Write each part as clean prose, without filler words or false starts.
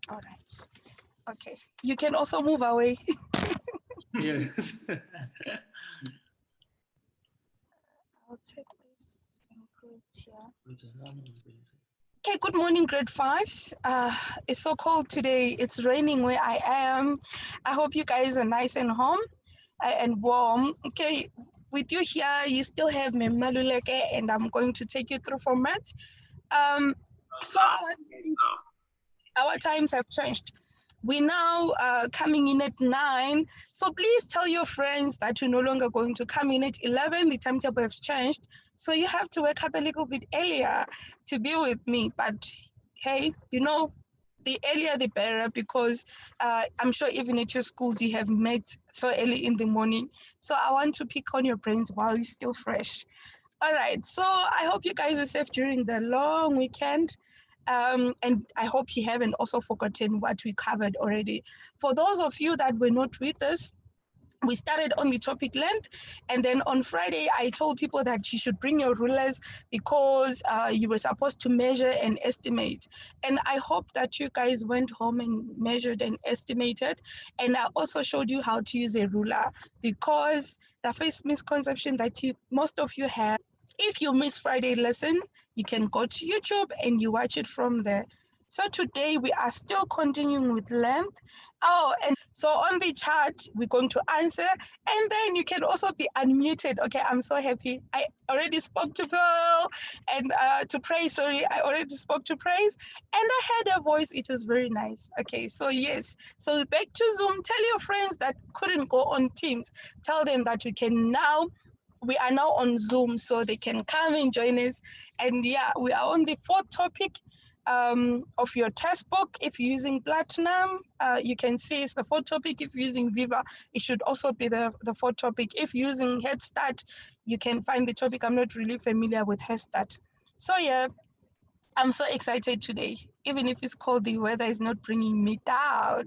All right. Okay. You can also move away. Yes. I'll take this and put it here. Okay, good morning, grade fives. It's so cold today. It's raining where I am. I hope you guys are nice and home and warm. Okay, with you here, you still have me Maluleke, and I'm going to take you through format. Um, so our times have changed. We now coming in at 9. So please tell your friends that you're no longer going to come in at 11. The timetable has changed. So you have to wake up a little bit earlier to be with me. But hey, the earlier the better, because I'm sure even at your schools you have met so early in the morning. So I want to pick on your brains while you're still fresh. All right. So I hope you guys are safe during the long weekend. And I hope you haven't also forgotten what we covered already. For those of you that were not with us, we started on the topic length, and then on Friday I told people that you should bring your rulers because you were supposed to measure and estimate. And I hope that you guys went home and measured and estimated. And I also showed you how to use a ruler, because the first misconception that most of you have, if you miss Friday lesson, you can go to YouTube and you watch it from there. So today we are still continuing with length. Oh, and so on the chat, we're going to answer, and then you can also be unmuted. Okay, I'm so happy. I already spoke to Pearl and to Praise. Sorry, I already spoke to Praise, and I heard her voice. It was very nice. Okay, so yes. So back to Zoom. Tell your friends that couldn't go on Teams. Tell them that we are now on Zoom, so they can come and join us. And yeah, we are on the fourth topic of your test book. If you're using Platinum, you can see it's the fourth topic. If you're using Viva, it should also be the fourth topic. If you're using Head Start, you can find the topic. I'm not really familiar with Head Start. So yeah, I'm so excited today. Even if it's cold, the weather is not bringing me down.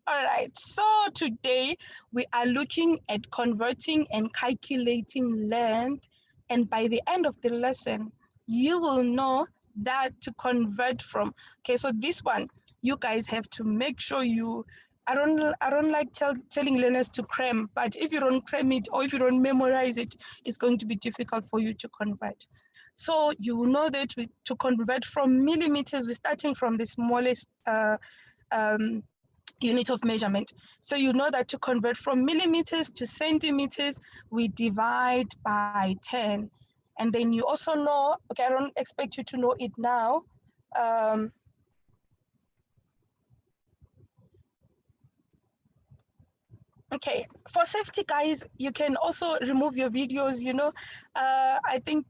All right, so today we are looking at converting and calculating length. And by the end of the lesson, you will know that to convert from. Okay, so this one, you guys have to make sure I don't like telling learners to cram, but if you don't cram it or if you don't memorize it, it's going to be difficult for you to convert. So you will know that to convert from millimeters, we're starting from the smallest um, unit of measurement. So you know that to convert from millimeters to centimeters, we divide by 10. And then you also know, okay, I don't expect you to know it now. Um, Okay, for safety, guys, you can also remove your videos. I think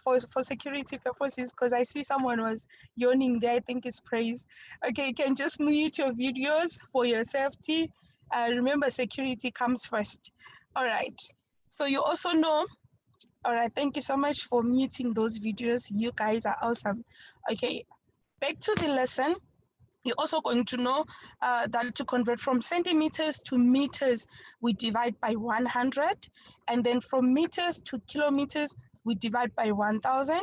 for security purposes, because I see someone was yawning there. I think it's praise. Okay, you can just mute your videos for your safety. Remember, security comes first. All right. So you also know. All right. Thank you so much for muting those videos. You guys are awesome. Okay, back to the lesson. You're also going to know that to convert from centimeters to meters, we divide by 100. And then from meters to kilometers, we divide by 1,000.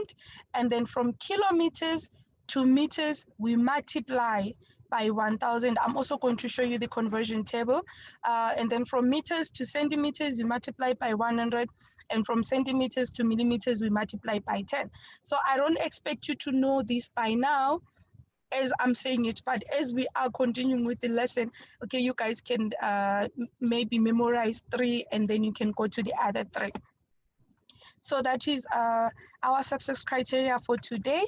And then from kilometers to meters, we multiply by 1,000. I'm also going to show you the conversion table. And then from meters to centimeters, we multiply by 100. And from centimeters to millimeters, we multiply by 10. So I don't expect you to know this by now, as I'm saying it, but as we are continuing with the lesson, okay, you guys can maybe memorize 3 and then you can go to the other 3. So that is our success criteria for today.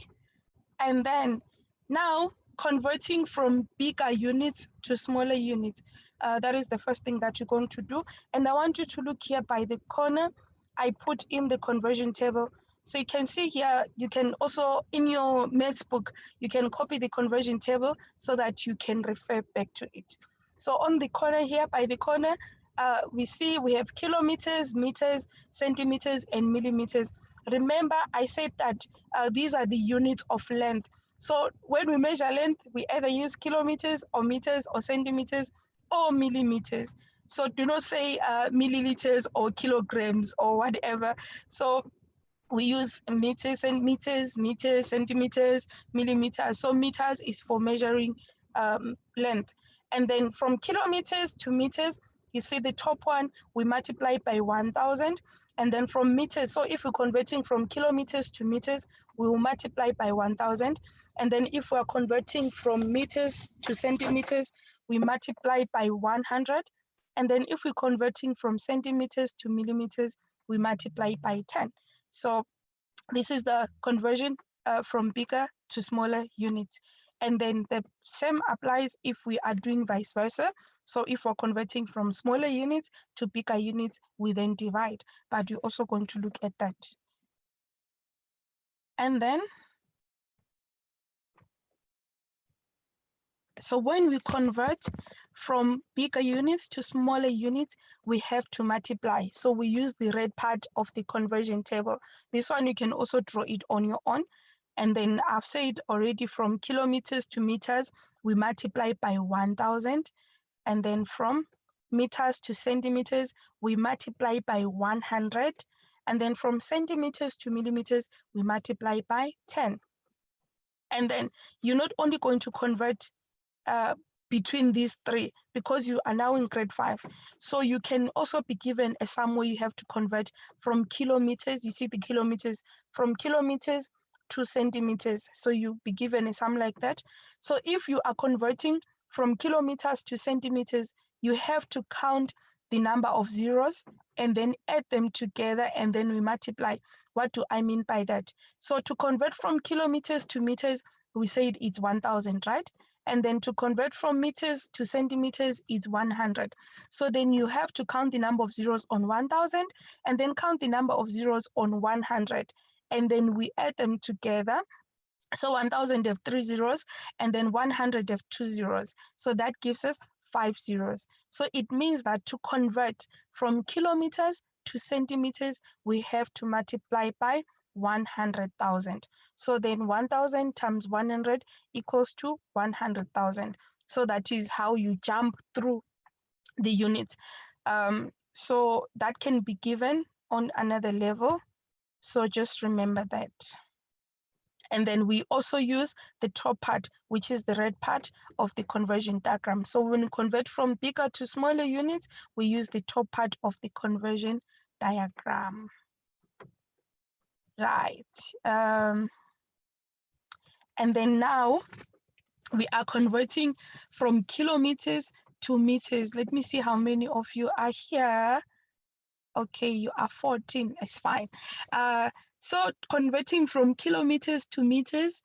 And then now converting from bigger units to smaller units. That is the first thing that you're going to do. And I want you to look here by the corner. I put in the conversion table. So you can see here, you can also, in your maths book, you can copy the conversion table so that you can refer back to it. So on the corner here, by the corner, we see we have kilometers, meters, centimeters, and millimeters. Remember, I said that these are the units of length. So when we measure length, we either use kilometers or meters or centimeters or millimeters. So do not say milliliters or kilograms or whatever. So we use meters and meters, centimeters, millimeters. So meters is for measuring length. And then from kilometers to meters, you see the top one, we multiply by 1,000. And then from meters, so if we're converting from kilometers to meters, we will multiply by 1,000. And then if we're converting from meters to centimeters, we multiply by 100. And then if we're converting from centimeters to millimeters, we multiply by 10. So this is the conversion from bigger to smaller units. And then the same applies if we are doing vice versa. So if we're converting from smaller units to bigger units, we then divide. But we're also going to look at that. And then, so when we convert from bigger units to smaller units, we have to multiply. So we use the red part of the conversion table. This one, you can also draw it on your own. And then I've said already from kilometers to meters, we multiply by 1,000. And then from meters to centimeters, we multiply by 100. And then from centimeters to millimeters, we multiply by 10. And then you're not only going to convert between these three, because you are now in grade 5. So you can also be given a sum where you have to convert from kilometers. You see the kilometers, from kilometers to centimeters. So you'll be given a sum like that. So if you are converting from kilometers to centimeters, you have to count the number of zeros and then add them together, and then we multiply. What do I mean by that? So to convert from kilometers to meters, we said it's 1,000, right? And then to convert from meters to centimeters, it's 100. So then you have to count the number of zeros on 1,000 and then count the number of zeros on 100. And then we add them together. So 1,000 have 3 zeros and then 100 have 2 zeros. So that gives us 5 zeros. So it means that to convert from kilometers to centimeters, we have to multiply by 100,000. So then 1,000 times 100 equals to 100,000. So that is how you jump through the units. So that can be given on another level. So just remember that. And then we also use the top part, which is the red part of the conversion diagram. So when we convert from bigger to smaller units, we use the top part of the conversion diagram. Right. And then now we are converting from kilometers to meters. Let me see how many of you are here. Okay, you are 14, it's fine. So converting from kilometers to meters,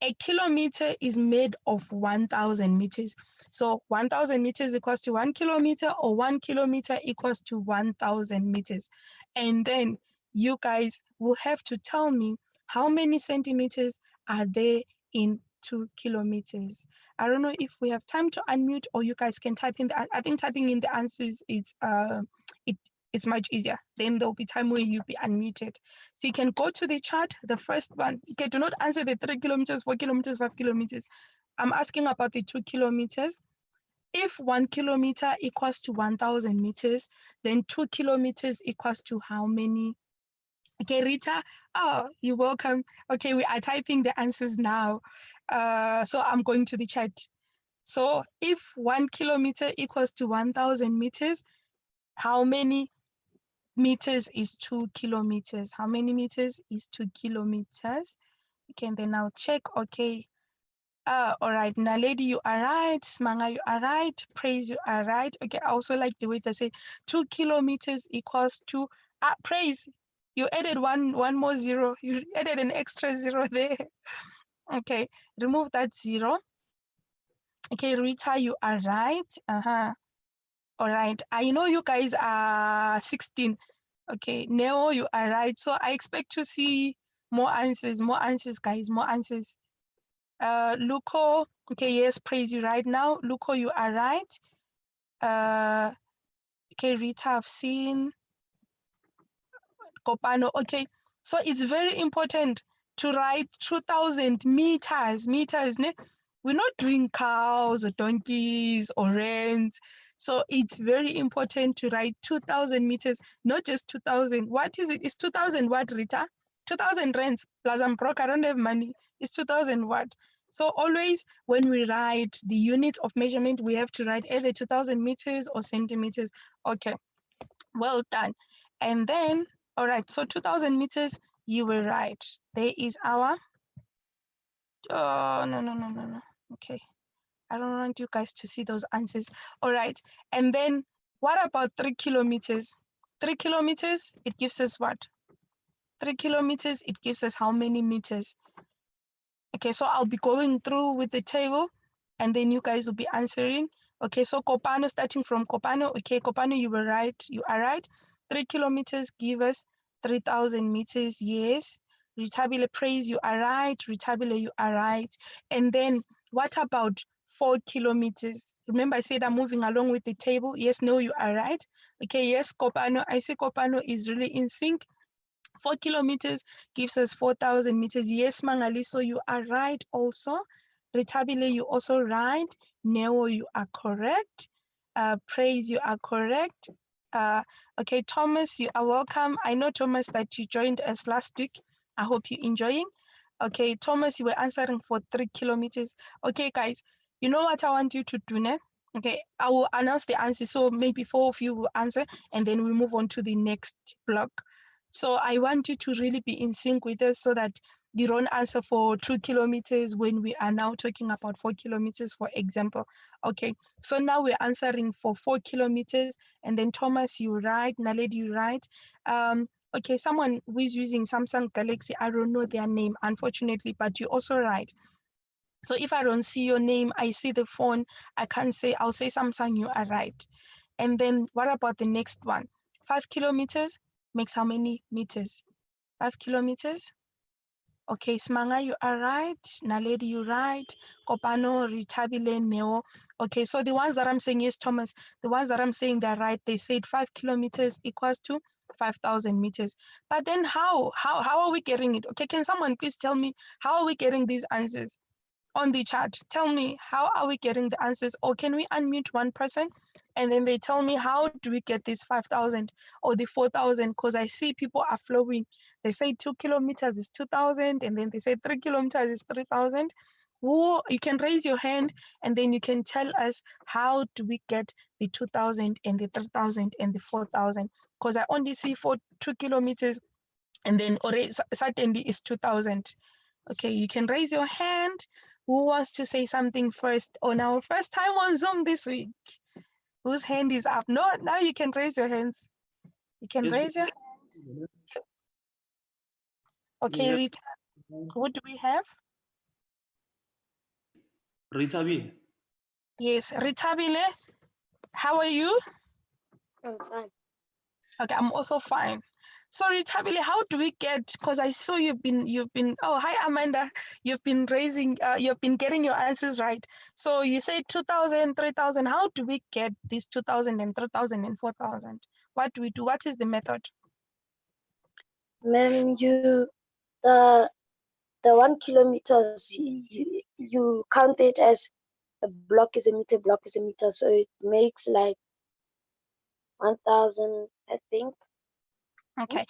a kilometer is made of 1,000 meters. So 1,000 meters equals to 1 kilometer, or 1 kilometer equals to 1,000 meters. And then you guys will have to tell me how many centimeters are there in 2 kilometers. I don't know if we have time to unmute, or you guys can type in the, I think typing in the answers is it's much easier. Then there'll be time where you'll be unmuted. So you can go to the chart, the first one. Okay, do not answer the 3 kilometers, 4 kilometers, 5 kilometers. I'm asking about the 2 kilometers. If 1 kilometer equals to 1,000 meters, then 2 kilometers equals to how many? Okay, Rita, oh, you're welcome. Okay, we are typing the answers now. So I'm going to the chat. So if 1 kilometer equals to 1,000 meters, how many meters is 2 kilometers? How many meters is 2 kilometers? Okay, and then I'll check. Okay. All right, Naledi, you are right. Smanga, you are right. Praise, you are right. Okay, I also like the way they say 2 kilometers equals to, Praise, you added one more zero. You added an extra zero there. Okay, remove that zero. Okay, Rita, you are right. All right, I know you guys are 16. Okay, Neo, you are right. So I expect to see more answers, guys, more answers. Luco, okay, yes, praise you right now. Luco, you are right. Okay, Rita, I've seen. Kopano, okay. So it's very important to write 2,000 meters. Ne? We're not doing cows or donkeys or rents. So it's very important to write 2,000 meters, not just 2,000. What is it? It's 2,000 what, Rita? 2,000 rents plus I'm broke, I don't have money. It's 2,000 what? So always when we write the unit of measurement, we have to write either 2000 meters or centimeters. Okay, well done. And then, all right, so 2000 meters, you will write, there is our, no. Okay, I don't want you guys to see those answers. All right, and then what about 3 kilometers? 3 kilometers, it gives us what? 3 kilometers, it gives us how many meters? Okay, so I'll be going through with the table and then you guys will be answering. Okay, so Kopano, starting from Kopano. Okay, Kopano, you are right. 3 kilometers give us 3,000 meters, yes. Ritabile, praise, you are right. Ritabile, you are right. And then what about 4 kilometers? Remember I said I'm moving along with the table. Yes, no, you are right. Okay, yes, Kopano, I see Kopano is really in sync. 4 kilometers gives us 4,000 meters. Yes, Mangaliso, you are right also. Ritabile, you also right. Neo, you are correct. Praise, you are correct. Okay, Thomas, you are welcome. I know, Thomas, that you joined us last week. I hope you're enjoying. Okay, Thomas, you were answering for 3 kilometers. Okay, guys, you know what I want you to do now? Okay, I will announce the answer. So maybe 4 of you will answer and then we move on to the next block. So I want you to really be in sync with us so that you don't answer for 2 kilometers when we are now talking about 4 kilometers, for example. Okay, so now we're answering for 4 kilometers and then Thomas, you right, Naledi, you right. Okay, someone who is using Samsung Galaxy, I don't know their name, unfortunately, but you're also right. So if I don't see your name, I see the phone, I can't say, I'll say Samsung, you are right. And then what about the next one? 5 kilometers makes how many meters? 5 kilometers? Okay, Smanga, you are right. Naledi, you right. Kopano, Ritabile, Neo. Okay, so the ones that I'm saying, yes, Thomas, the ones that I'm saying they're right, they said 5 kilometers equals to 5,000 meters. But then how are we getting it? Okay, can someone please tell me, how are we getting these answers on the chat? Tell me, how are we getting the answers? Or can we unmute one person and then they tell me, how do we get this 5,000 or the 4,000? Because I see people are flowing. They say 2 kilometers is 2,000 and then they say 3 kilometers is 3,000. Who, you can raise your hand and then you can tell us, how do we get the 2,000 and the 3,000 and the 4,000? Because I only see for 2 kilometers and then already certainly is 2,000. Okay, you can raise your hand. Who wants to say something first on our first time on Zoom this week? Whose hand is up? No, now you can raise your hands. You can Yes, raise your hand. Okay, yeah. Rita, who do we have? Ritabi. Yes, Ritabile, how are you? I'm fine. Okay, I'm also fine. So Ritabile, how do we get, because I saw you've been, oh, hi Amanda, you've been getting your answers right. So you say 2,000, 3,000, how do we get these 2,000 and 3,000 and 4,000? What do we do? What is the method? Ma'am, the 1 kilometers, you count it as a block is a meter, so it makes like 1,000, I think. Okay.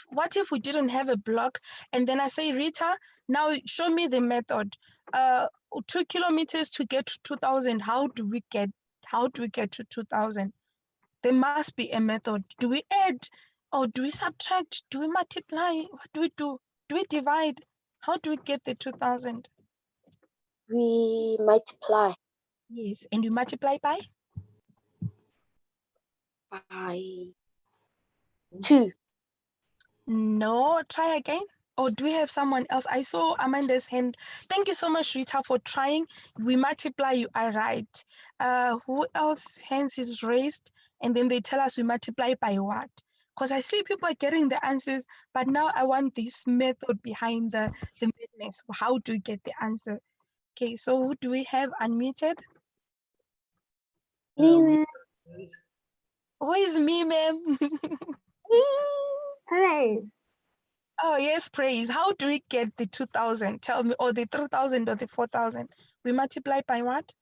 What if we didn't have a block and then I say, Rita, now show me the method. 2 kilometers to get to 2,000. How do we get to 2,000? There must be a method. Do we add or do we subtract? Do we multiply? What do we do? Do we divide? How do we get the 2,000? We multiply Yes, and you multiply by? by 2. No, try again. Or do we have someone else? I saw Amanda's hand. Thank you so much, Rita, for trying. We multiply, you are right. Who else hands is raised? And then they tell us we multiply by what? Because I see people are getting the answers, but now I want this method behind the madness. How do we get the answer? Okay, so who do we have unmuted? Me, Who is me, ma'am? Praise. Oh, yes, praise. How do we get the 2,000? Tell me, or the 3,000 or the 4,000? We multiply by what?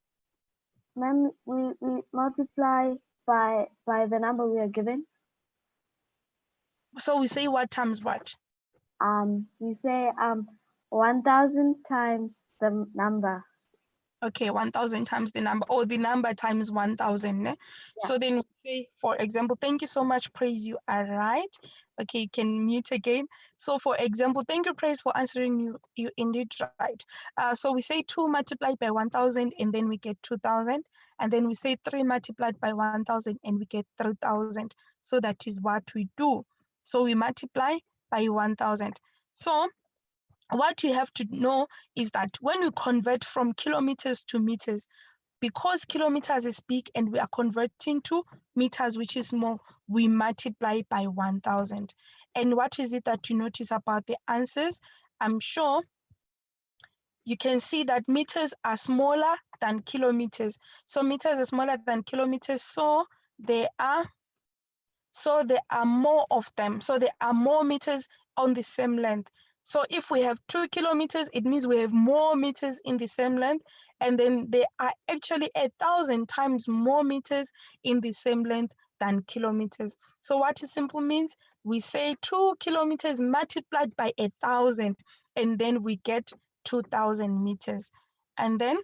Ma'am, we multiply by the number we are given. So we say what times what? We say 1,000 times the number. Okay, 1,000 times the number, or the number times 1,000. Yeah. So then we say, for example, thank you so much, Praise, you are right. Okay, you can mute again. So for example, thank you, Praise, for answering you indeed right. So we say 2 multiplied by 1,000 and then we get 2,000. And then we say 3 multiplied by 1,000 and we get 3,000. So that is what we do. So we multiply by 1,000. So what you have to know is that when we convert from kilometers to meters, because kilometers is big and we are converting to meters, which is small, we multiply by 1,000. And what is it that you notice about the answers? I'm sure you can see that meters are smaller than kilometers. So meters are smaller than kilometers, so there are more of them. So there are more meters on the same length. So if we have 2 kilometers, it means we have more meters in the same length. And then there are actually 1,000 times more meters in the same length than kilometers. So what it simple means, we say 2 kilometers multiplied by 1,000, and then we get 2,000 meters. And then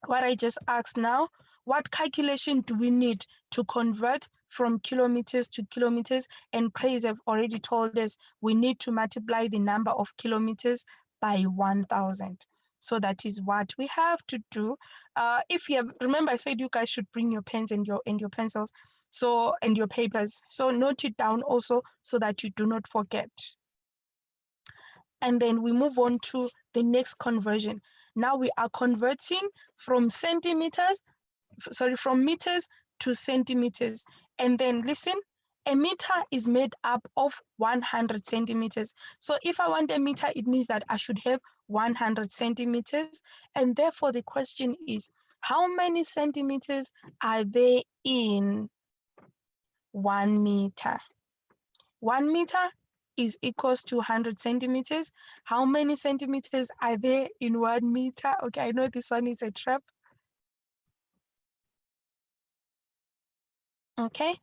what I just asked now, what calculation do we need to convert from kilometers to kilometers? And Praise have already told us we need to multiply the number of kilometers by 1,000. So that is what we have to do. If you have, remember I said you guys should bring your pens and your pencils, so, and your papers. So note it down also so that you do not forget. And then we move on to the next conversion. Now we are converting from from meters to centimeters. And then listen, a meter is made up of 100 centimeters. So if I want a meter, it means that I should have 100 centimeters. And therefore the question is, how many centimeters are there in 1 meter? 1 meter is equals to 100 centimeters. How many centimeters are there in 1 meter? Okay, I know this one is a trap. Okay,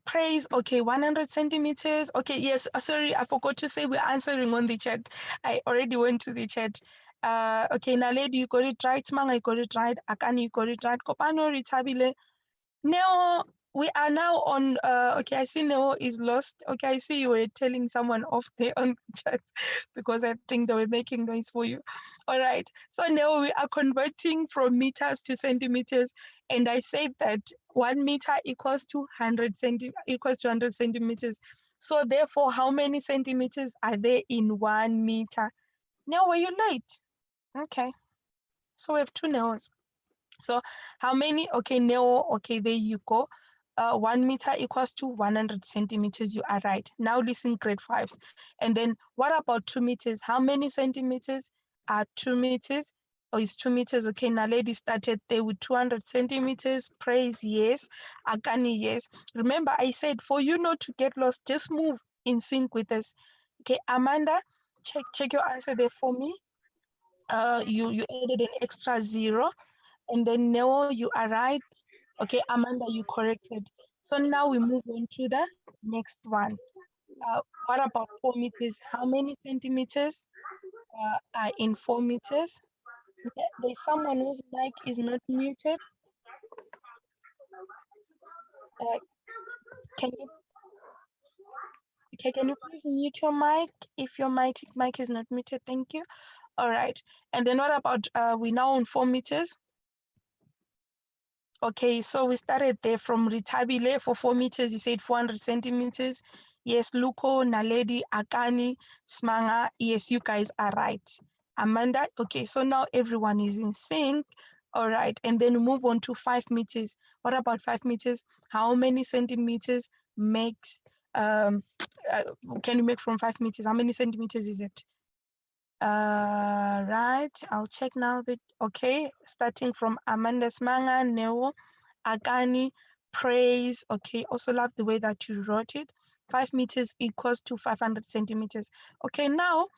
Praise, okay, 100 centimeters. Okay, yes, sorry, I forgot to say we're answering on the chat. I already went to the chat. Okay, Naledi, you got it right. Manga, you got it right. Akani, you got it right. Kopano, Ritabile. Neo, we are now on, okay, I see Neo is lost. Okay, I see you were telling someone off there on the chat because I think they were making noise for you. All right, so now we are converting from meters to centimeters. And I said that 1 meter equals to 100 centimeters. So therefore, how many centimeters are there in 1 meter? Now, were you late? Okay, so we have 2 Neos. So how many? Okay, Neo, okay, there you go. 1 meter equals to 100 centimeters. You are right. Now listen, grade 5s. And then what about 2 meters? How many centimeters are 2 meters? Oh, it's 2 meters. Okay, Naledi started there with 200 centimeters. Praise, yes. Akani, yes. Remember, I said for you not to get lost, just move in sync with us. Okay, Amanda, check your answer there for me. You added an extra 0. And then Neo, you are right. Okay, Amanda, you corrected. So now we move on to the next one. What about 4 meters? How many centimeters are in 4 meters? There's someone whose mic is not muted. Can you please mute your mic if your mic is not muted? Thank you. All right. And then what about we now on 4 meters? Okay, so we started there from Ritabile for 4 meters. You said 400 centimeters. Yes, Luko, Naledi, Akani, Smanga. Yes, you guys are right. Amanda, okay, so now everyone is in sync. All right, and then move on to 5 meters. What about 5 meters? How many centimeters makes, can you make from 5 meters? How many centimeters is it? Right, I'll check now that, okay, starting from Amanda Smanga, Neo, Agani, Praise, okay, also love the way that you wrote it. 5 meters equals to 500 centimeters. Okay, now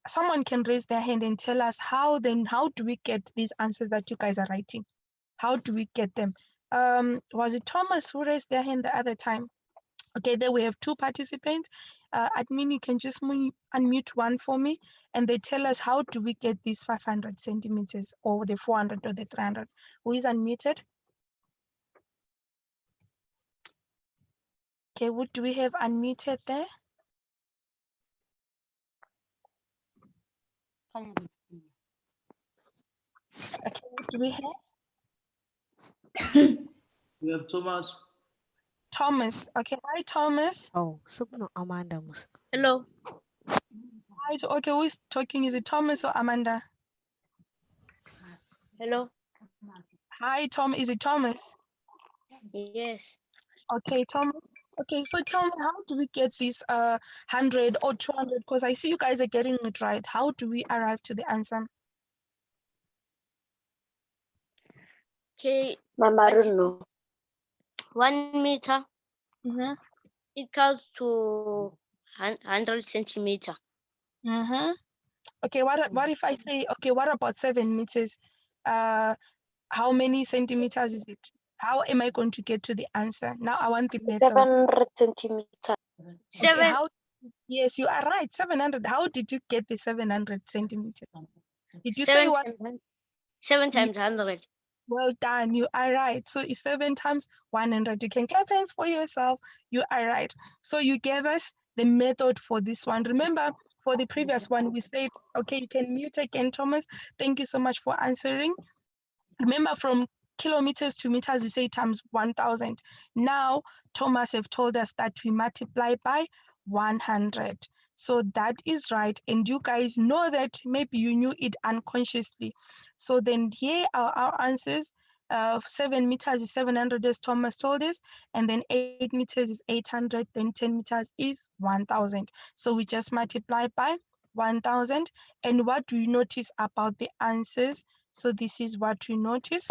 someone can raise their hand and tell us how do we get these answers that you guys are writing? How do we get them? Was it Thomas who raised their hand the other time? Okay, there we have 2 participants. Admin, you can just unmute one for me, and they tell us how do we get these 500 centimeters or the 400 or the 300. Who is unmuted? Okay, what do we have unmuted there? Okay, what do we have? We have Thomas. Thomas. Okay, hi Thomas. Oh, sugno Amanda. Hello. Hi, okay, who is talking? Is it Thomas or Amanda? Hello. Hi, Tom. Is it Thomas? Yes. Okay, Thomas. Okay, so tell me, how do we get this 100 or 200? Because I see you guys are getting it right. How do we arrive to the answer? Okay. Mama, I don't know. 1 meter Mm-hmm. equals to 100 centimeter. Mm-hmm. Okay, what if I say, okay, what about 7 meters? How many centimeters is it? How am I going to get to the answer? Now I want the method. 700 centimeters. Okay, how? Yes, you are right. 700. How did you get the 700 centimeters? Did you say what? 7 times 100. Well done. You are right. So it's 7 times 100. You can clap hands for yourself. You are right. So you gave us the method for this one. Remember, for the previous one, we said, okay, you can mute again, Thomas. Thank you so much for answering. Remember, from kilometers to meters, you say times 1,000. Now, Thomas have told us that we multiply by 100. So that is right. And you guys know that maybe you knew it unconsciously. So then here are our answers. 7 meters is 700, as Thomas told us. And then 8 meters is 800. Then 10 meters is 1,000. So we just multiply by 1,000. And what do you notice about the answers? So this is what we notice.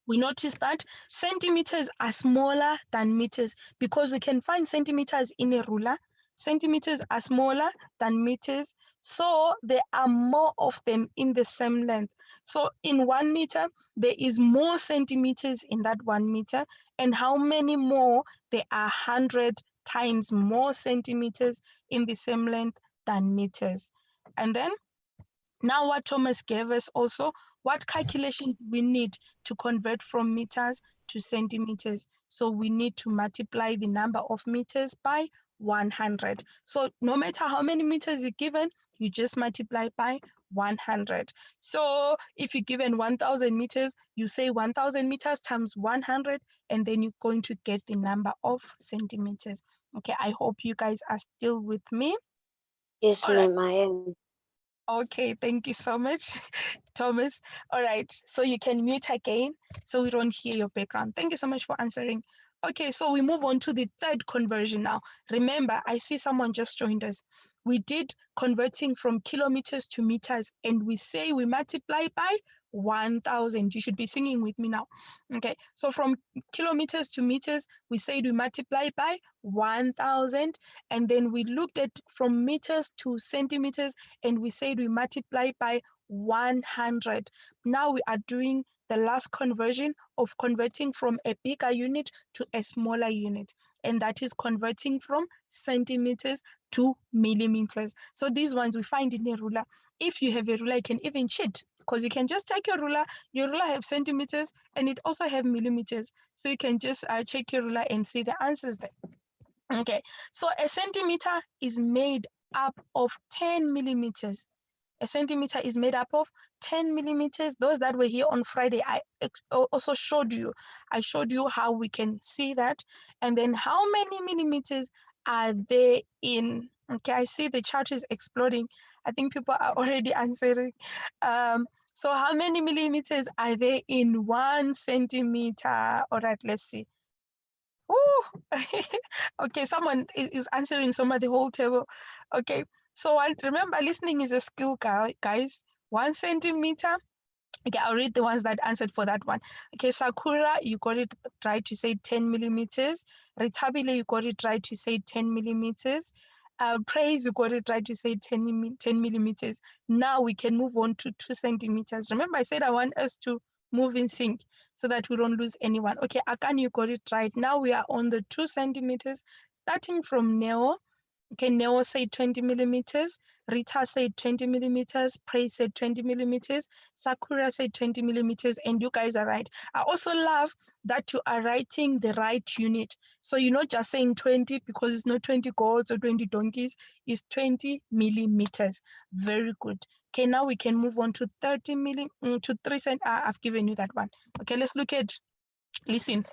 We notice that centimeters are smaller than meters because we can find centimeters in a ruler. Centimeters are smaller than meters, so there are more of them in the same length. So in 1 meter, there is more centimeters in that 1 meter. And how many more? There are 100 times more centimeters in the same length than meters. And then now what Thomas gave us also, what calculation do we need to convert from meters to centimeters? So we need to multiply the number of meters by 100. So no matter how many meters you're given, you just multiply by 100. So if you're given 1,000 meters, you say 1,000 meters times 100, and then you're going to get the number of centimeters. Okay, I hope you guys are still with me. Yes, All right. ma'am, I am. Okay, thank you so much, Thomas. All right, so you can mute again so we don't hear your background. Thank you so much for answering. Okay, so we move on to the third conversion now. Remember, I see someone just joined us. We did converting from kilometers to meters, and we say we multiply by 1,000. You should be singing with me now. Okay, so from kilometers to meters, we said we multiply by 1,000, and then we looked at from meters to centimeters, and we said we multiply by 100. Now we are doing the last conversion of converting from a bigger unit to a smaller unit, and that is converting from centimeters to millimeters. So these ones we find in a ruler. If you have a ruler, you can even cheat because you can just take your ruler have centimeters and it also have millimeters. So you can just check your ruler and see the answers there. Okay, so a centimeter is made up of 10 millimeters. A centimeter is made up of 10 millimeters. Those that were here on Friday, I also showed you. I showed you how we can see that. And then how many millimeters are there in? Okay, I see the chart is exploding. I think people are already answering. So how many millimeters are there in 1 centimeter? All right, let's see. Okay, someone is answering some of the whole table. Okay, so remember, listening is a skill, guys. 1 centimeter. Okay, I'll read the ones that answered for that one. Okay, Sakura, you got it right to say 10 millimeters. Ritabile, you got it right to say 10 millimeters. Praise, you got it right to say 10 millimeters. Now we can move on to 2 centimeters. Remember, I said I want us to move in sync so that we don't lose anyone. Okay, Akan, you got it right. Now we are on the 2 centimeters, starting from Neo. Okay, Neo said 20 millimeters, Rita said 20 millimeters, Praise said 20 millimeters, Sakura said 20 millimeters, and you guys are right. I also love that you are writing the right unit. So you're not just saying 20 because it's not 20 goats or 20 donkeys, it's 20 millimeters. Very good. Okay, now we can move on to 30 to 3 cent. I've given you that one. Okay, let's look at, listen,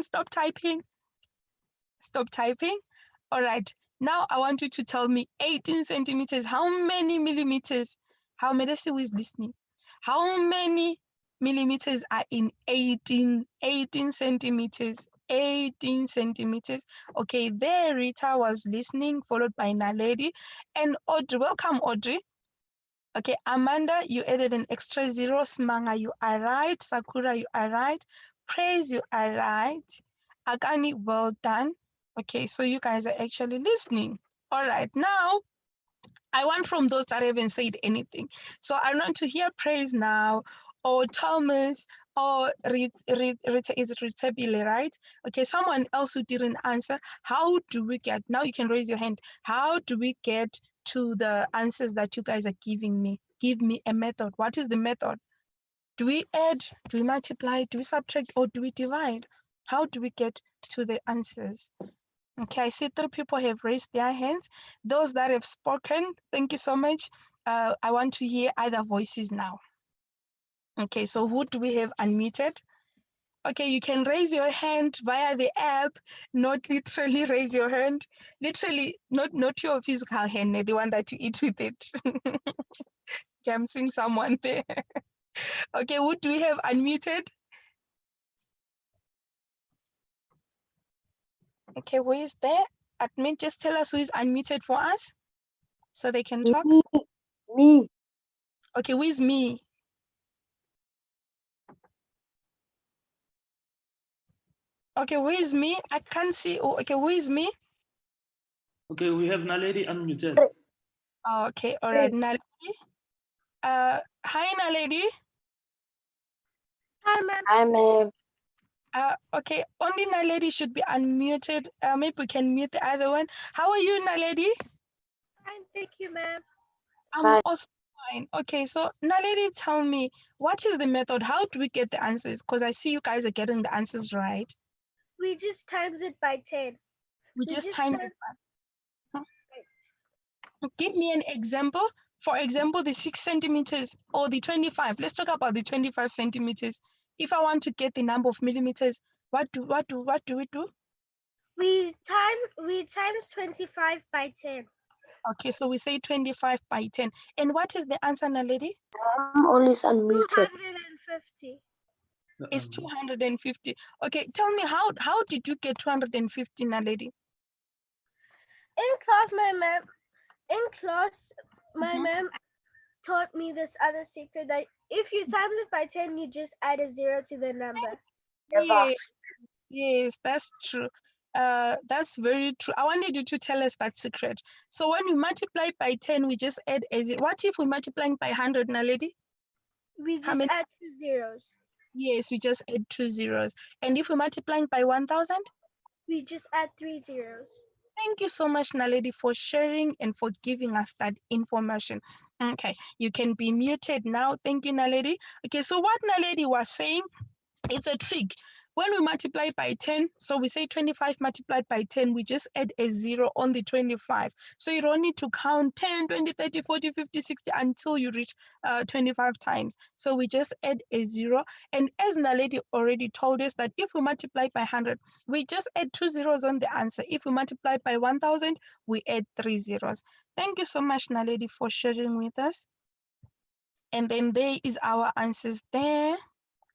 stop typing. Stop typing. All right. Now I want you to tell me 18 centimeters. How many millimeters? How many? Let's see who is listening. How many millimeters are in 18 centimeters? 18 centimeters. Okay, there Rita was listening, followed by Naledi and Audrey. Welcome, Audrey. Okay, Amanda, you added an extra 0. Smanga, you are right. Sakura, you are right. Praise, you are right. Agani, well done. Okay, so you guys are actually listening. All right, now I want from those that haven't said anything. So I want to hear Praise now, or Thomas, or Rita, is it Ritabile, right? Okay, someone else who didn't answer. How do we get, now you can raise your hand. How do we get to the answers that you guys are giving me? Give me a method. What is the method? Do we add, do we multiply, do we subtract, or do we divide? How do we get to the answers? Okay, I see 3 people have raised their hands. Those that have spoken, thank you so much. I want to hear other voices now. Okay, so who do we have unmuted? Okay, you can raise your hand via the app, not literally raise your hand. Literally, not your physical hand, the one that you eat with it. Okay, I'm seeing someone there. Okay, who do we have unmuted? Okay, who is there? Admin, just tell us who is unmuted for us so they can talk. Me. Okay, who is me? Okay, who is me? I can't see. Oh, okay, who is me? Okay, we have Naledi unmuted. Oh, okay, all right, Naledi. Hi, Naledi. Hi, ma'am. I'm Okay, only Naledi should be unmuted. Maybe we can mute the other one. How are you, Naledi? Fine, thank you, ma'am. I'm Fine. also fine. Okay, so Naledi, tell me, what is the method? How do we get the answers? Because I see you guys are getting the answers right. We just times it by 10. We just timed it. Give me an example. For example, the 6 centimeters or the 25. Let's talk about the 25 centimeters. If I want to get the number of millimeters, what do we do? We times 25 by 10. Okay, so we say 25 by 10. And what is the answer, Naledi? always unmuted. 250. It's 250. Okay, tell me how did you get 250, Naledi? In class, my ma'am taught me this other secret that if you times it by 10, you just add a 0 to the number. Yes, that's true. That's very true. I wanted you to tell us that secret. So when we multiply by 10, we just add a 0. What if we multiply by 100, Naledi? We just add 2 zeros. Yes, we just add 2 zeros. And if we multiply by 1,000? We just add 3 zeros. Thank you so much, Naledi, for sharing and for giving us that information. Okay, you can be muted now. Thank you, Naledi. Okay, so what Naledi was saying, it's a trick. When we multiply by 10, so we say 25 multiplied by 10, we just add a 0 on the 25. So you don't need to count 10, 20, 30, 40, 50, 60 until you reach 25 times. So we just add a 0. And as Naledi already told us that if we multiply by 100, we just add 2 zeros on the answer. If we multiply by 1,000, we add 3 zeros. Thank you so much, Naledi, for sharing with us. And then there is our answers there.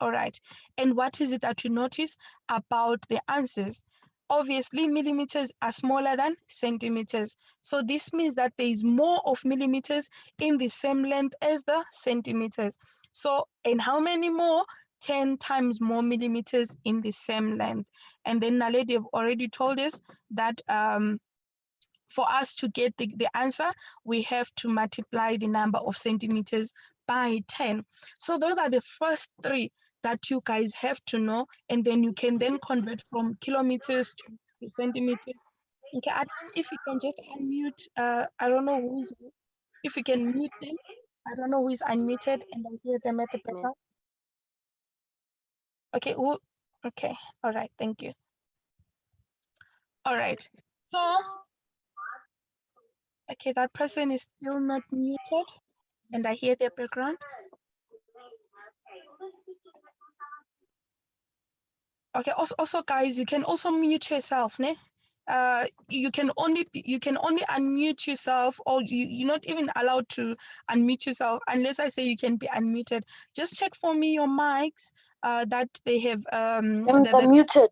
All right, and what is it that you notice about the answers? Obviously, millimeters are smaller than centimeters. So this means that there is more of millimeters in the same length as the centimeters. So, and how many more? 10 times more millimeters in the same length. And then Naledi have already told us that for us to get the answer, we have to multiply the number of centimeters by 10. So those are the first three that you guys have to know, and then you can then convert from kilometers to centimeters. Okay, Adnan, if you can just unmute, I don't know if you can mute them. I don't know who is unmuted, and I hear them at the background. Okay, okay, all right, thank you. All right, so, okay, that person is still not muted, and I hear their background. Okay, also guys, you can also mute yourself, ne? You can only unmute yourself, or you're not even allowed to unmute yourself unless I say you can be unmuted. Just check for me your mics that they have I'm muted.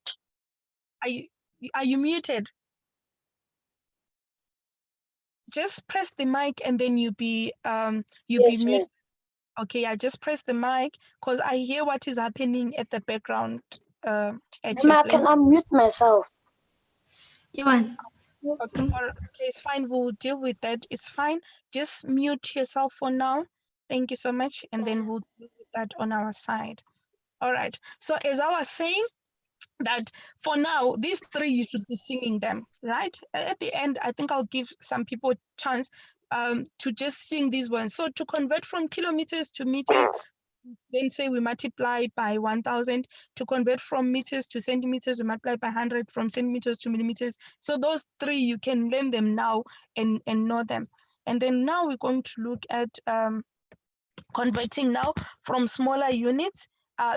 Are you muted? Just press the mic and then you be muted. Okay, I just press the mic because I hear what is happening at the background. I can unmute myself. Okay, it's fine. We'll deal with that. It's fine. Just mute yourself for now. Thank you so much. And then we'll deal with that on our side. All right. So as I was saying, that for now, these three, you should be singing them, right? At the end, I think I'll give some people a chance to just sing these ones. So to convert from kilometers to meters, then say we multiply by 1,000. To convert from meters to centimeters, we multiply by 100, from centimeters to millimeters. So those three, you can learn them now and know them. And then now we're going to look at converting now from smaller units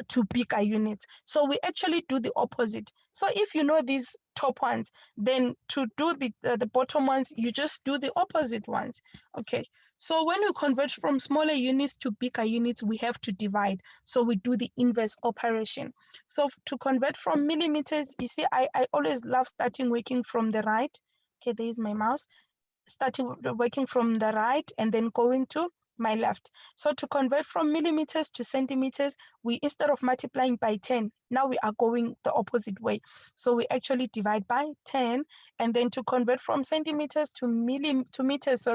to bigger units. So we actually do the opposite. So if you know these top ones, then to do the bottom ones, you just do the opposite ones. Okay, so when we convert from smaller units to bigger units, we have to divide. So we do the inverse operation. So to convert from millimeters, you see, I always love starting working from the right. Okay, there's my mouse. Starting working from the right and then going to my left. So to convert from millimeters to centimeters, we, instead of multiplying by 10, now we are going the opposite way. So we actually divide by 10, and then to convert from centimeters to meters,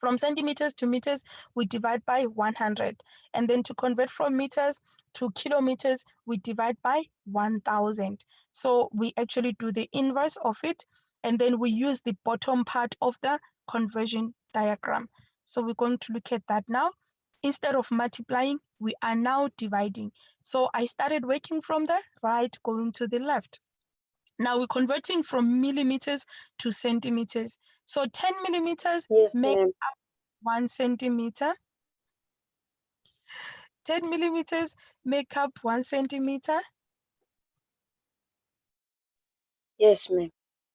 from centimeters to meters, we divide by 100. And then to convert from meters to kilometers, we divide by 1,000. So we actually do the inverse of it, and then we use the bottom part of the conversion diagram. So we're going to look at that now. Instead of multiplying, we are now dividing. So I started working from the right, going to the left. Now we're converting from millimeters to centimeters. So 10 millimeters make up 1 centimeter. 10 millimeters make up 1 centimeter. Yes, ma'am.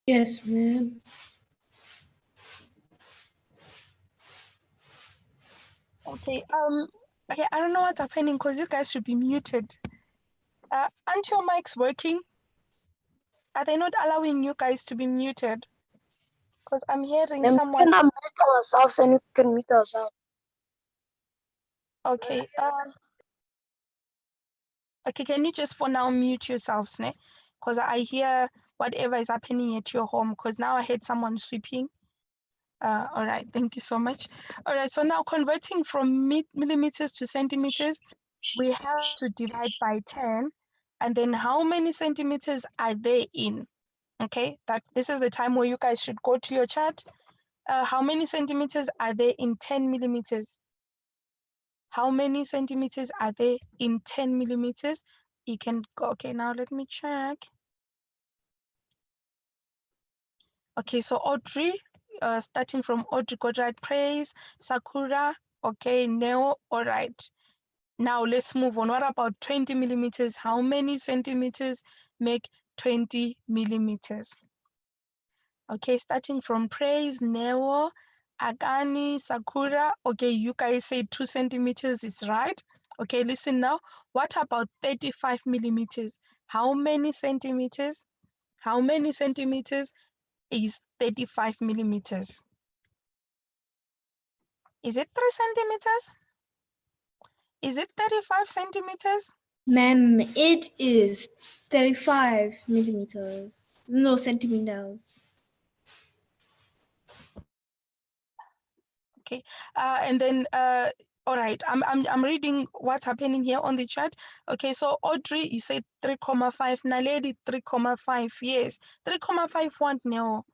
Yes, ma'am. Okay, okay, I don't know what's happening because you guys should be muted. Aren't your mics working? Are they not allowing you guys to be muted? Because I'm hearing someone. We can unmute ourselves and we can mute ourselves. Okay, okay, can you just for now mute yourselves, ne? Because I hear whatever is happening at your home, because now I heard someone sweeping. All right, thank you so much. All right, so now converting from millimeters to centimeters, we have to divide by 10. And then how many centimeters are they in? Okay, this is the time where you guys should go to your chart. How many centimeters are there in 10 millimeters? How many centimeters are there in 10 millimeters? You can go, okay, now let me check. Okay, so Audrey, starting from Audrey, got right, Praise, Sakura, okay, Neo, all right. Now let's move on. What about 20 millimeters? How many centimeters make 20 millimeters? Okay, starting from Praise, Neo, Agani, Sakura. Okay, you guys say 2 centimeters is right. Okay, listen now. What about 35 millimeters? How many centimeters? How many centimeters is 35 millimeters? Is it 3 centimeters? Is it 35 centimeters? Ma'am, it is 35 millimeters. No, centimeters. Okay, and then all right, I'm reading what's happening here on the chat. Okay, so Audrey, you said 3,5. Naledi 3,5. Yes, 3,5 what now?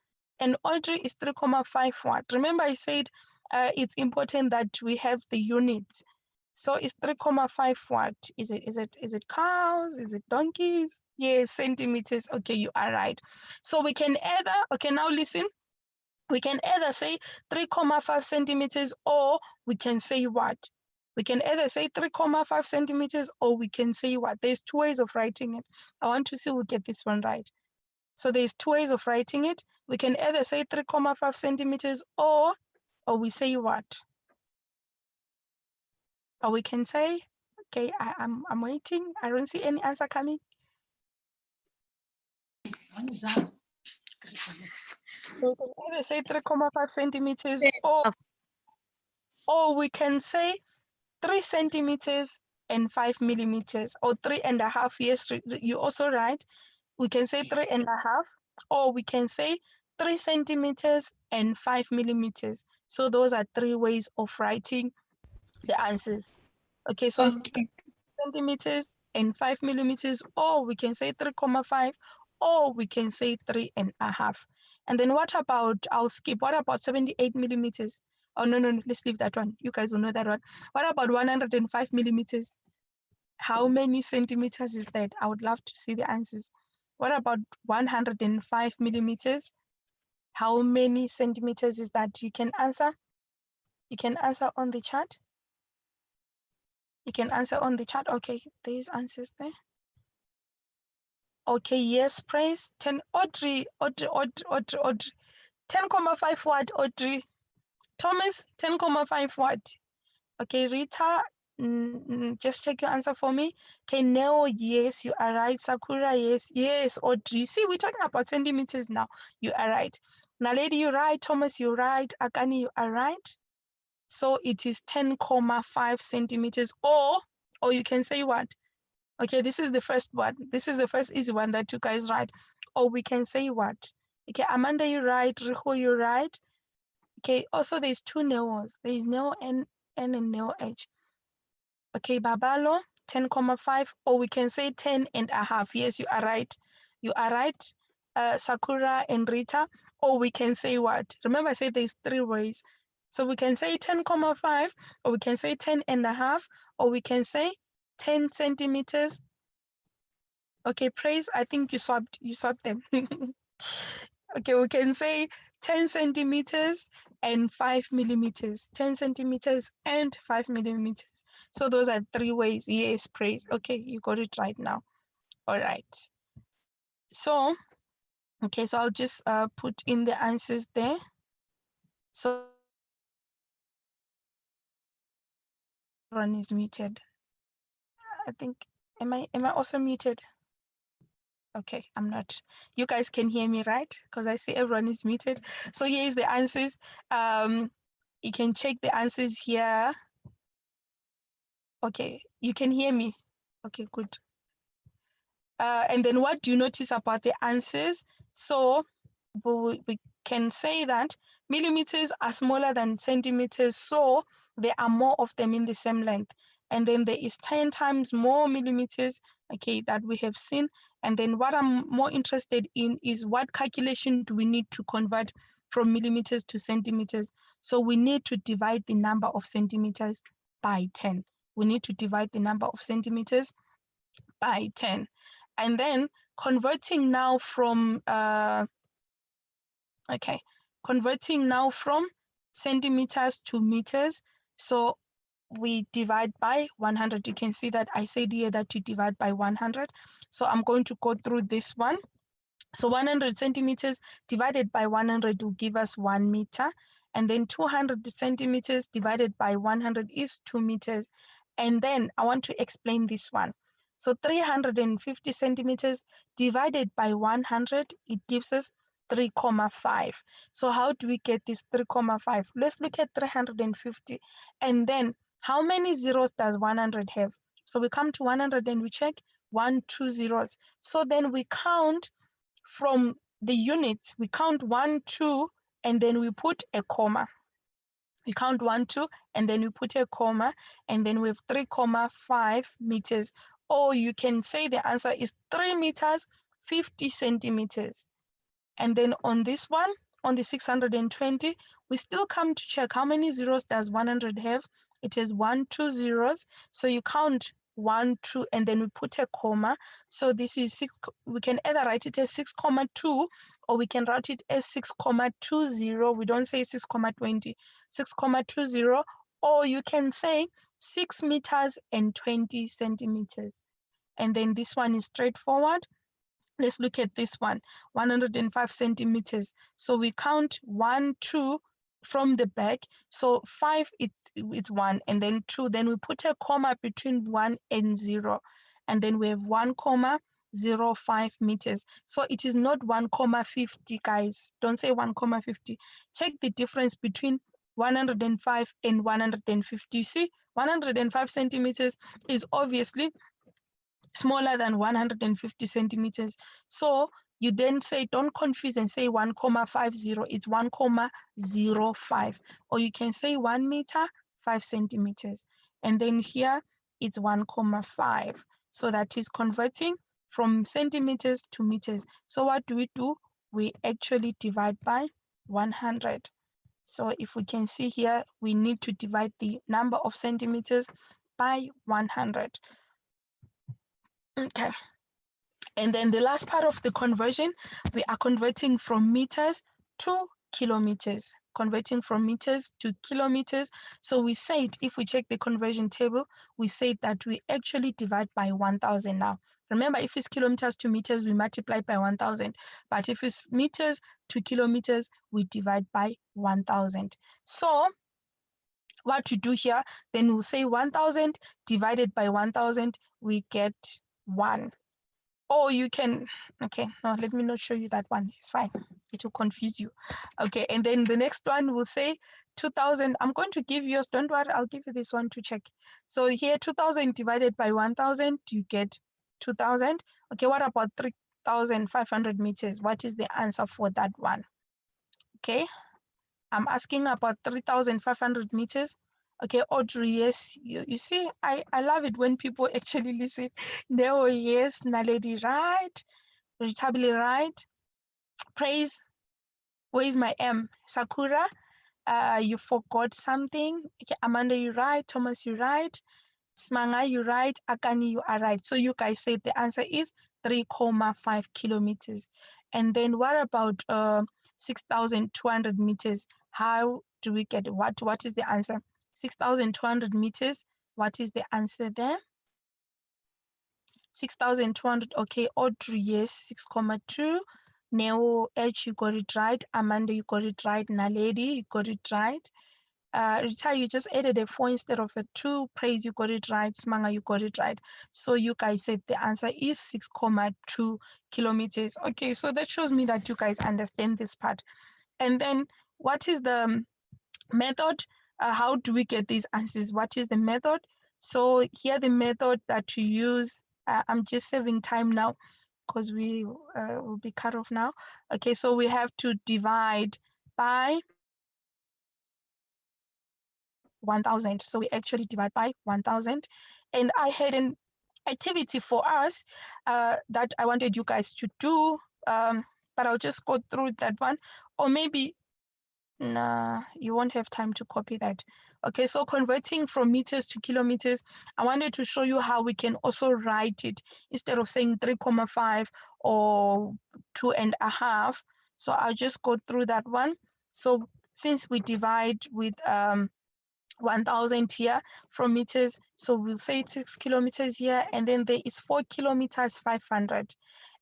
And Audrey is 3,5 what? Remember, I said it's important that we have the units. So it's 3,5 what? Is it cows? Is it donkeys? Yes, centimeters. Okay, you are right. So we can either, okay, now listen. We can either say 3,5 centimeters, or we can say what? We can either say 3,5 centimeters, or we can say what? There's two ways of writing it. I want to see who get this one right. So there's two ways of writing it. We can either say 3,5 centimeters, or we say what? Or we can say, okay, I'm waiting. I don't see any answer coming. So we can either say 3,5 centimeters, or we can say 3 centimeters and 5 millimeters, or 3.5. Yes, you also right. We can say 3.5, or we can say 3 centimeters and 5 millimeters. So those are three ways of writing the answers. Okay, so it's 3 centimeters and 5 millimeters, or we can say 3,5, or we can say 3.5. And then what about, I'll skip, what about 78 millimeters? Oh, no, let's leave that one. You guys will know that one. What about 105 millimeters? How many centimeters is that? I would love to see the answers. What about 105 millimeters? How many centimeters is that? You can answer. You can answer on the chat. You can answer on the chat. Okay, there's answers there. Okay, yes, praise. 10, Audrey. 10,5 what, Audrey? Thomas, 10,5 what? Okay, Rita, just check your answer for me. Okay, Neo, yes, you are right. Sakura, yes, Audrey. See, we're talking about centimeters now. You are right. Naledi, you're right. Thomas, you're right. Akani, you are right. So it is 10,5 centimeters, or you can say what? Okay, this is the first one. This is the first easy one that you guys write. Or we can say what? Okay, Amanda, you're right. Riho, you're right. Okay, also there's two Neos. There's Neo N and Neo H. Okay, Babalo, 10,5, or we can say 10.5. Yes, you are right. You are right. Sakura and Rita, or we can say what? Remember, I said there's three ways. So we can say 10,5, or we can say 10.5, or we can say 10 centimeters. Okay, praise. I think you swapped them. Okay, we can say 10 centimeters and 5 millimeters. 10 centimeters and 5 millimeters. So those are three ways. Yes, praise. Okay, you got it right now. All right. So, okay, so I'll just put in the answers there. So everyone is muted. I think, am I also muted? Okay, I'm not. You guys can hear me, right? Because I see everyone is muted. So here's the answers. You can check the answers here. Okay, you can hear me. Okay, good. And then what do you notice about the answers? So we can say that millimeters are smaller than centimeters, so there are more of them in the same length. And then there is 10 times more millimeters, okay, that we have seen. And then what I'm more interested in is what calculation do we need to convert from millimeters to centimeters? So we need to divide the number of centimeters by 10. We need to divide the number of centimeters by 10. And then converting now from, converting now from centimeters to meters. So we divide by 100. You can see that I said here that you divide by 100. So I'm going to go through this one. So 100 centimeters divided by 100 will give us 1 meter. And then 200 centimeters divided by 100 is 2 meters. And then I want to explain this one. So 350 centimeters divided by 100, it gives us 3,5. So how do we get this 3,5? Let's look at 350. And then how many zeros does 100 have? So we come to 100 and we check 1, 2 zeros. So then we count from the units, we count 1, 2, and then we put a comma. We count 1, 2, and then we put a comma, and then we have 3,5 meters. Or you can say the answer is 3 meters, 50 centimeters. And then on this one, on the 620, we still come to check how many zeros does 100 have. It has 1, 2 zeros. So you count 1, 2, and then we put a comma. So this is 6. We can either write it as 6,2, or we can write it as 6,20. We don't say 6,20, 6,20, or you can say 6 meters and 20 centimeters. And then this one is straightforward. Let's look at this one, 105 centimeters. So we count 1, 2 from the back. So 5, it's 1, and then 2. Then we put a comma between 1 and 0. And then we have 1,05 meters. So it is not 1,50, guys. Don't say 1,50. Check the difference between 105 and 150. You see, 105 centimeters is obviously smaller than 150 centimeters. So you then say, don't confuse and say 1,50, it's 1,05. Or you can say 1 meter, 5 centimeters. And then here it's 1,5. So that is converting from centimeters to meters. So what do? We actually divide by 100. So if we can see here, we need to divide the number of centimeters by 100. Okay. And then the last part of the conversion, we are converting from meters to kilometers, converting from meters to kilometers. So we said, if we check the conversion table, we said that we actually divide by 1,000 now. Remember, if it's kilometers to meters, we multiply by 1,000. But if it's meters to kilometers, we divide by 1,000. So what to do here, then we'll say 1,000 divided by 1,000, we get 1. Or you can, okay, no, let me not show you that one. It's fine. It will confuse you. Okay, and then the next one will say 2,000. I'm going to give yours. Don't worry, I'll give you this one to check. So here, 2,000 divided by 1,000, you get 2,000. Okay, what about 3,500 meters? What is the answer for that one? Okay, I'm asking about 3,500 meters. Okay, Audrey, yes, you see, I love it when people actually listen. No, yes, Naledi, right? Retably, right? Praise, where's my M? Sakura, you forgot something. Okay, Amanda, you right. Thomas, you right. Smanga, you right. Akani, you are right. So you guys said the answer is 3,5 kilometers. And then what about 6,200 meters? How do we get what? What is the answer? 6,200 meters. What is the answer there? 6,200. Okay, Audrey, yes, 6,2. Neo H, you got it right. Amanda, you got it right. Naledi, you got it right. Rita, you just added a 4 instead of a 2. Praise, you got it right. Smanga, you got it right. So you guys said the answer is 6,2 kilometers. Okay, so that shows me that you guys understand this part. And then what is the method? How do we get these answers? What is the method? So here the method that you use, I'm just saving time now because we will be cut off now. Okay, so we have to divide by 1,000. So we actually divide by 1,000. And I had an activity for us that I wanted you guys to do, but I'll just go through that one. Or maybe, nah, you won't have time to copy that. Okay, so converting from meters to kilometers, I wanted to show you how we can also write it instead of saying 3,5 or 2.5. So I'll just go through that one. So since we divide with 1,000 here from meters, so we'll say 6 kilometers here, and then there is 4 kilometers 500.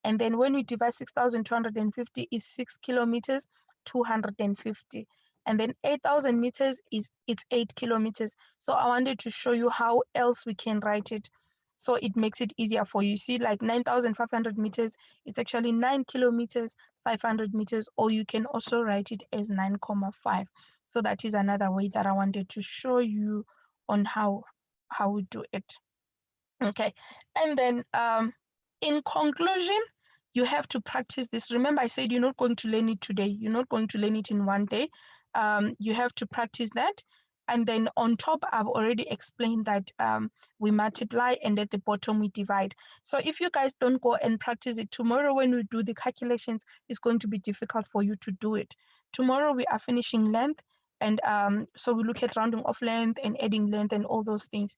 And then when we divide 6,250 is 6 kilometers 250. And then 8,000 meters it's 8 kilometers. So I wanted to show you how else we can write it. So it makes it easier for you. See, like 9,500 meters, it's actually 9 kilometers 500 meters, or you can also write it as 9,5. So that is another way that I wanted to show you on how we do it. Okay, and then in conclusion, you have to practice this. Remember, I said you're not going to learn it today. You're not going to learn it in one day. you have to practice that. And then on top, I've already explained that we multiply and at the bottom we divide. So if you guys don't go and practice it tomorrow when we do the calculations, it's going to be difficult for you to do it. Tomorrow we are finishing length, and so we look at rounding off length and adding length and all those things.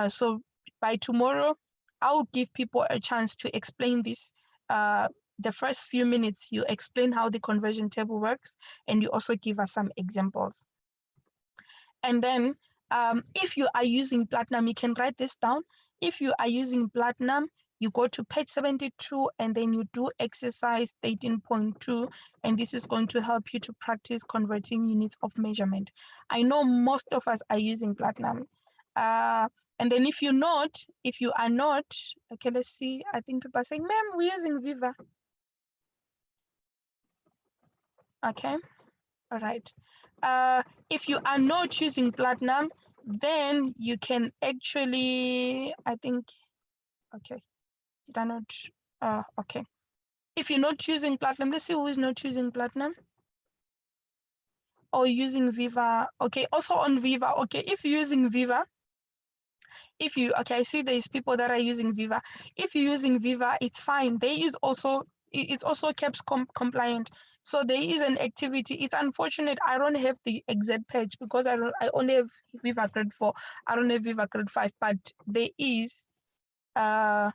So by tomorrow, I'll give people a chance to explain this. The first few minutes, you explain how the conversion table works, and you also give us some examples. And then if you are using Platinum, you can write this down. If you are using Platinum, you go to page 72 and then you do exercise 13.2, and this is going to help you to practice converting units of measurement. I know most of us are using Platinum. And then if you are not, okay, let's see. I think people are saying, ma'am, we're using Viva. Okay, all right. If you are not using Platinum, then you can actually, I think, okay, did I not, okay. If you're not using Platinum, let's see who is not using Platinum. Or using Viva, okay, also on Viva, okay, if you're using Viva, okay, I see there's people that are using Viva. If you're using Viva, it's fine. It's also CAPS compliant. So there is an activity. It's unfortunate I don't have the exact page because I only have Viva grade 4. I don't have Viva grade 5, but there is, oh,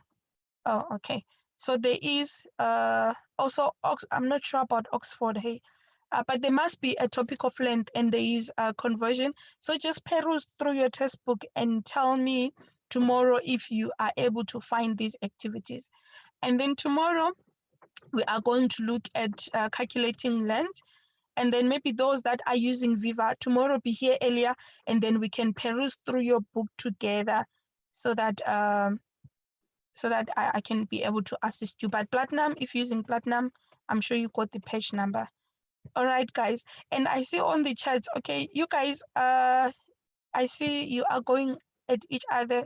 okay. So there is also, I'm not sure about Oxford, hey, but there must be a topic of length and there is a conversion. So just peruse through your textbook and tell me tomorrow if you are able to find these activities. And then tomorrow, we are going to look at calculating length. And then maybe those that are using Viva, tomorrow be here earlier, and then we can peruse through your book together so that I can be able to assist you. But Platinum, if you're using Platinum, I'm sure you got the page number. All right, guys. And I see on the chats, okay, you guys, I see you are going at each other.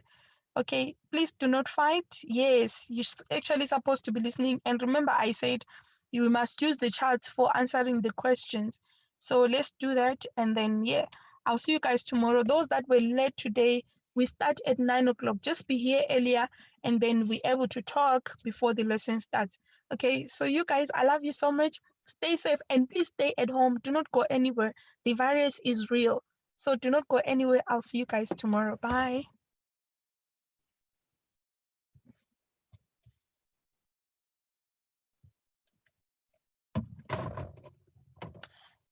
Okay, please do not fight. Yes, you're actually supposed to be listening. And remember, I said you must use the charts for answering the questions. So let's do that. And then, yeah, I'll see you guys tomorrow. Those that were late today, we start at 9 o'clock. Just be here earlier, and then we're able to talk before the lesson starts. Okay, so you guys, I love you so much. Stay safe and please stay at home. Do not go anywhere. The virus is real. So do not go anywhere. I'll see you guys tomorrow. Bye.